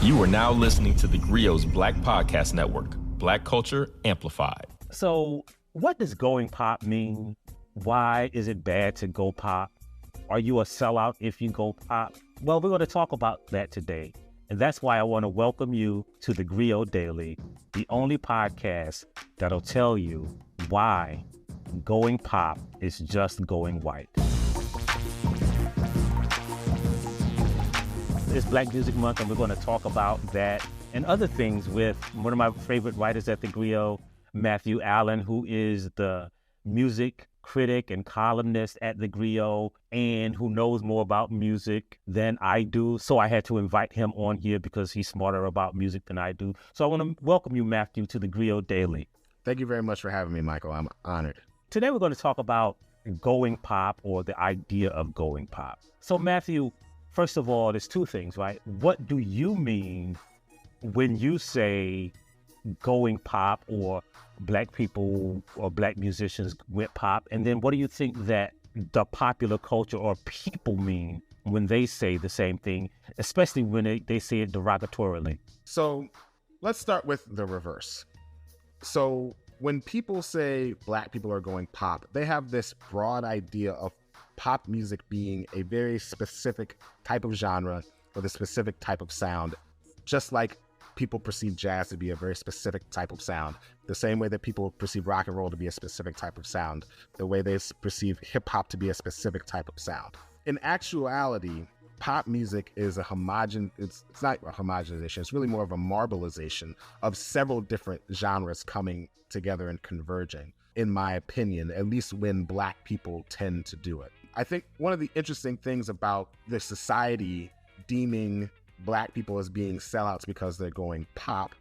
You are now listening to theGrio's Black Podcast Network, Black Culture Amplified. So what does going pop mean? Why is it bad to go pop? Are you a sellout if you go pop? Well, we're going to talk about that today. And that's why I want to welcome you to theGrio Daily, the only podcast that'll tell you why going pop is just going white. It's Black Music Month, and we're going to talk about that and other things with one of my favorite writers at theGrio, Matthew Allen, who is the music critic and columnist at theGrio and who knows more about music than I do. So I had to invite him on here because he's smarter about music than I do. So I want to welcome you, Matthew, to theGrio Daily. Thank you very much for having me, Michael. I'm honored. Today we're going to talk about going pop, or the idea of going pop. So Matthew, first of all, there's two things, right? What do you mean when you say going pop, or Black people or Black musicians went pop? And then what do you think that the popular culture or people mean when they say the same thing, especially when they say it derogatorily? So let's start with the reverse. So when people say Black people are going pop, they have this broad idea of pop music being a very specific type of genre with a specific type of sound, just like people perceive jazz to be a very specific type of sound, the same way that people perceive rock and roll to be a specific type of sound, the way they perceive hip hop to be a specific type of sound. In actuality, pop music is a it's not a homogenization, it's really more of a marbleization of several different genres coming together and converging, in my opinion, at least when Black people tend to do it. I think one of the interesting things about the society deeming Black people as being sellouts because they're going pop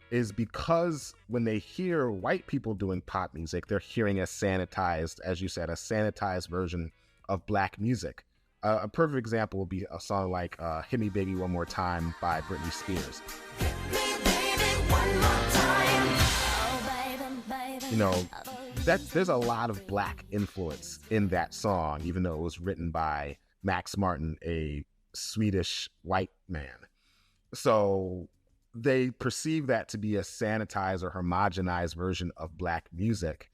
is because when they hear white people doing pop music, they're hearing a sanitized, as you said, a sanitized version of Black music. A perfect example would be a song like Hit Me Baby One More Time by Britney Spears. Hit me, baby, one more time. Oh, baby. You know, there's a lot of Black influence in that song, even though it was written by Max Martin, a Swedish white man. So they perceive that to be a sanitized or homogenized version of Black music.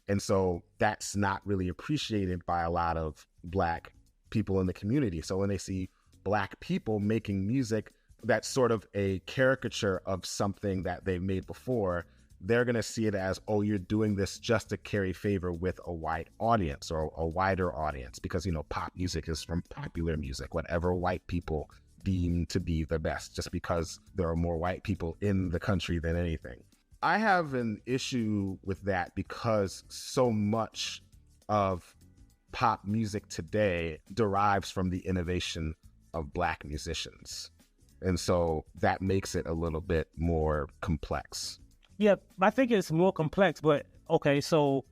And so that's not really appreciated by a lot of Black people in the community. So when they see Black people making music that's sort of a caricature of something that they've made before, they're going to see it as, oh, you're doing this just to carry favor with a white audience or a wider audience, because, you know, pop music is from popular music, whatever white people deem to be the best, just because there are more white people in the country than anything. I have an issue with that because so much of pop music today derives from the innovation of Black musicians. And so that makes it a little bit more complex. Yeah, I think it's more complex, but okay, so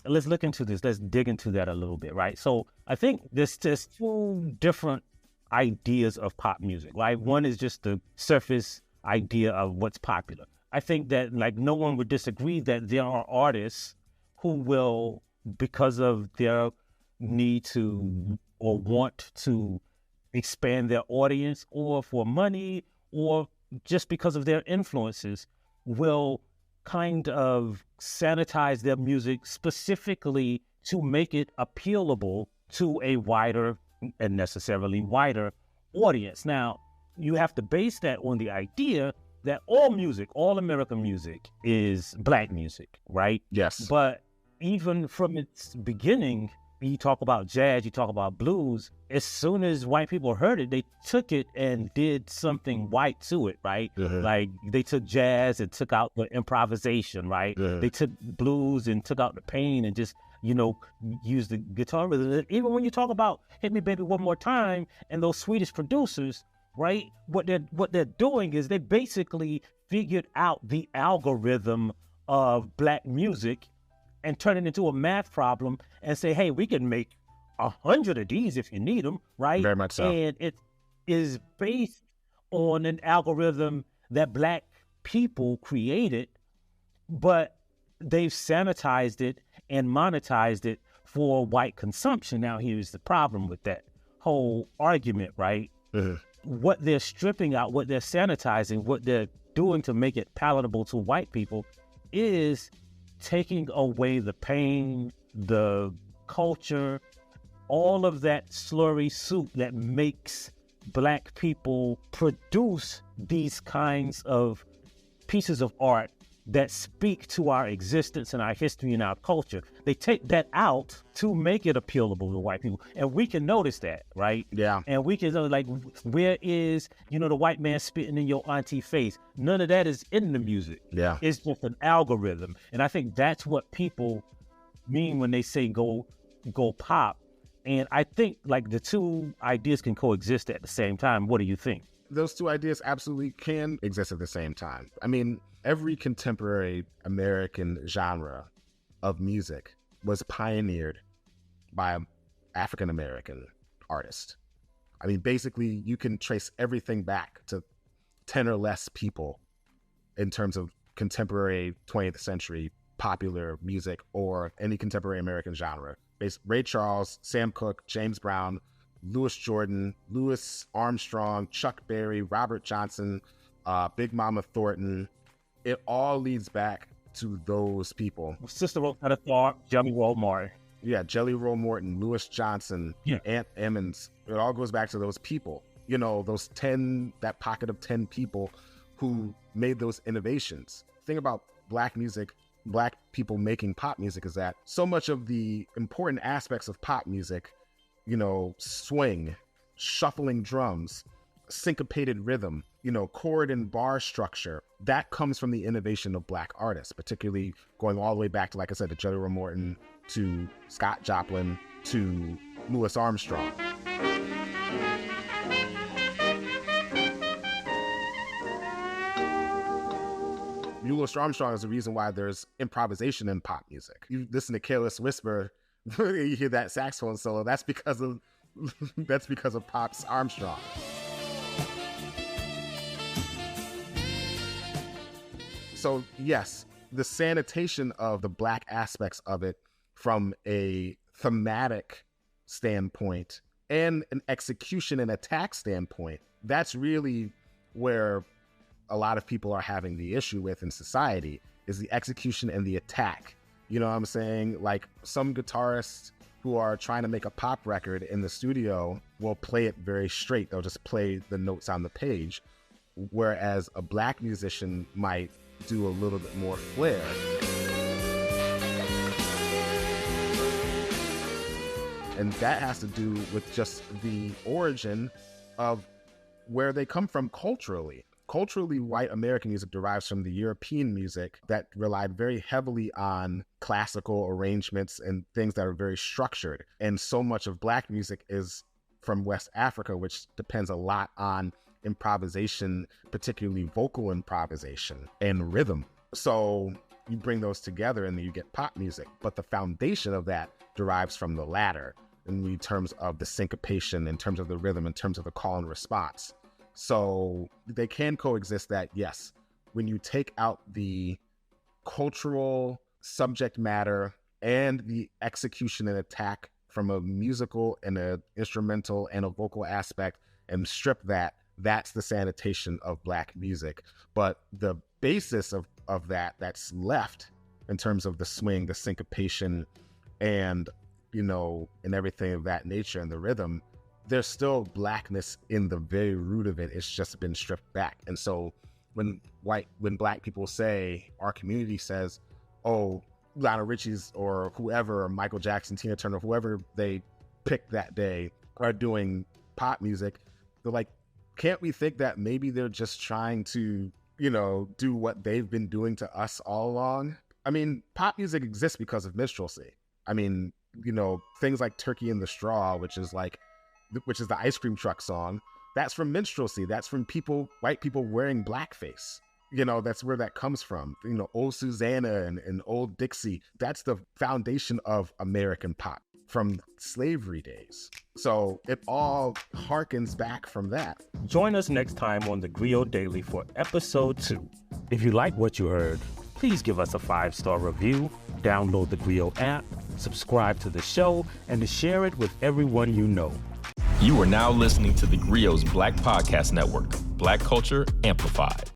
let's look into this. Let's dig into that a little bit, right? So I think there's two different ideas of pop music, right? One is just the surface idea of what's popular. I think that, like, no one would disagree that there are artists who will, because of their need to or want to expand their audience, or for money, or just because of their influences, will kind of sanitize their music specifically to make it appealable to a wider and necessarily wider audience. Now, you have to base that on the idea that all music, all American music, is Black music, right? Yes. But even from its beginning, you talk about jazz, you talk about blues, as soon as white people heard it, they took it and did something white to it, right? Uh-huh. Like, they took jazz and took out the improvisation, right? Uh-huh. They took blues and took out the pain and just, you know, used the guitar rhythm. Even when you talk about Hit Me Baby One More Time and those Swedish producers, right? What they're doing is they basically figured out the algorithm of Black music and turn it into a math problem and say, hey, we can make 100 of these if you need them, right? Very much so. And it is based on an algorithm that Black people created, but they've sanitized it and monetized it for white consumption. Now, here's the problem with that whole argument, right? Uh-huh. what they're stripping out, what they're sanitizing, what they're doing to make it palatable to white people is taking away the pain, the culture, all of that slurry soup that makes Black people produce these kinds of pieces of art that speak to our existence and our history and our culture. They take that out to make it appealable to white people. And we can notice that, right? Yeah. And we can know, like, where is, the white man spitting in your auntie face? None of that is in the music. Yeah. It's just an algorithm. And I think that's what people mean when they say go pop. And I think, like, the two ideas can coexist at the same time. What do you think? Those two ideas absolutely can exist at the same time. I mean, every contemporary American genre of music was pioneered by an African-American artist. I mean, basically, you can trace everything back to 10 or less people in terms of contemporary 20th century popular music or any contemporary American genre. Ray Charles, Sam Cooke, James Brown, Louis Jordan, Louis Armstrong, Chuck Berry, Robert Johnson, Big Mama Thornton. It all leads back to those people. Sister Rosetta Tharpe, Jelly Roll Morton. Yeah, Jelly Roll Morton, Louis Johnson, Aunt Emmons. It all goes back to those people. Those 10, that pocket of 10 people who made those innovations. The thing about Black music, Black people making pop music, is that so much of the important aspects of pop music, swing, shuffling drums, syncopated rhythm, chord and bar structure, that comes from the innovation of Black artists, particularly going all the way back to, like I said, to Jelly Roll Morton, to Scott Joplin, to Louis Armstrong. Louis Armstrong is the reason why there's improvisation in pop music. You listen to Careless Whisper, you hear that saxophone solo. That's because of Pop's Armstrong. So yes, the sanitation of the Black aspects of it from a thematic standpoint and an execution and attack standpoint, that's really where a lot of people are having the issue with in society, is the execution and the attack. You know what I'm saying? Like, some guitarists who are trying to make a pop record in the studio will play it very straight. They'll just play the notes on the page. Whereas a Black musician might do a little bit more flair. And that has to do with just the origin of where they come from culturally. Culturally, white American music derives from the European music that relied very heavily on classical arrangements and things that are very structured. And so much of Black music is from West Africa, which depends a lot on improvisation, particularly vocal improvisation and rhythm. So you bring those together and then you get pop music. But the foundation of that derives from the latter in terms of the syncopation, in terms of the rhythm, in terms of the call and response. So they can coexist that, yes, when you take out the cultural subject matter and the execution and attack from a musical and an instrumental and a vocal aspect and strip that, that's the sanitation of Black music. But the basis of that's left in terms of the swing, the syncopation, and, and everything of that nature and the rhythm, there's still Blackness in the very root of it. It's just been stripped back. And so when Black people say, our community says, oh, Lionel Richie's or whoever, or Michael Jackson, Tina Turner, whoever they pick that day are doing pop music, they're like, can't we think that maybe they're just trying to, do what they've been doing to us all along? I mean, pop music exists because of minstrelsy. I mean, things like Turkey in the Straw, which is the ice cream truck song, that's from minstrelsy. That's from white people wearing blackface. That's where that comes from. Old Susanna and Old Dixie, that's the foundation of American pop from slavery days. So it all harkens back from that. Join us next time on the Griot Daily for episode 2. If you like what you heard, please give us a 5-star review, download the Griot app, subscribe to the show, and share it with everyone you know. You are now listening to theGrio's Black Podcast Network, Black Culture Amplified.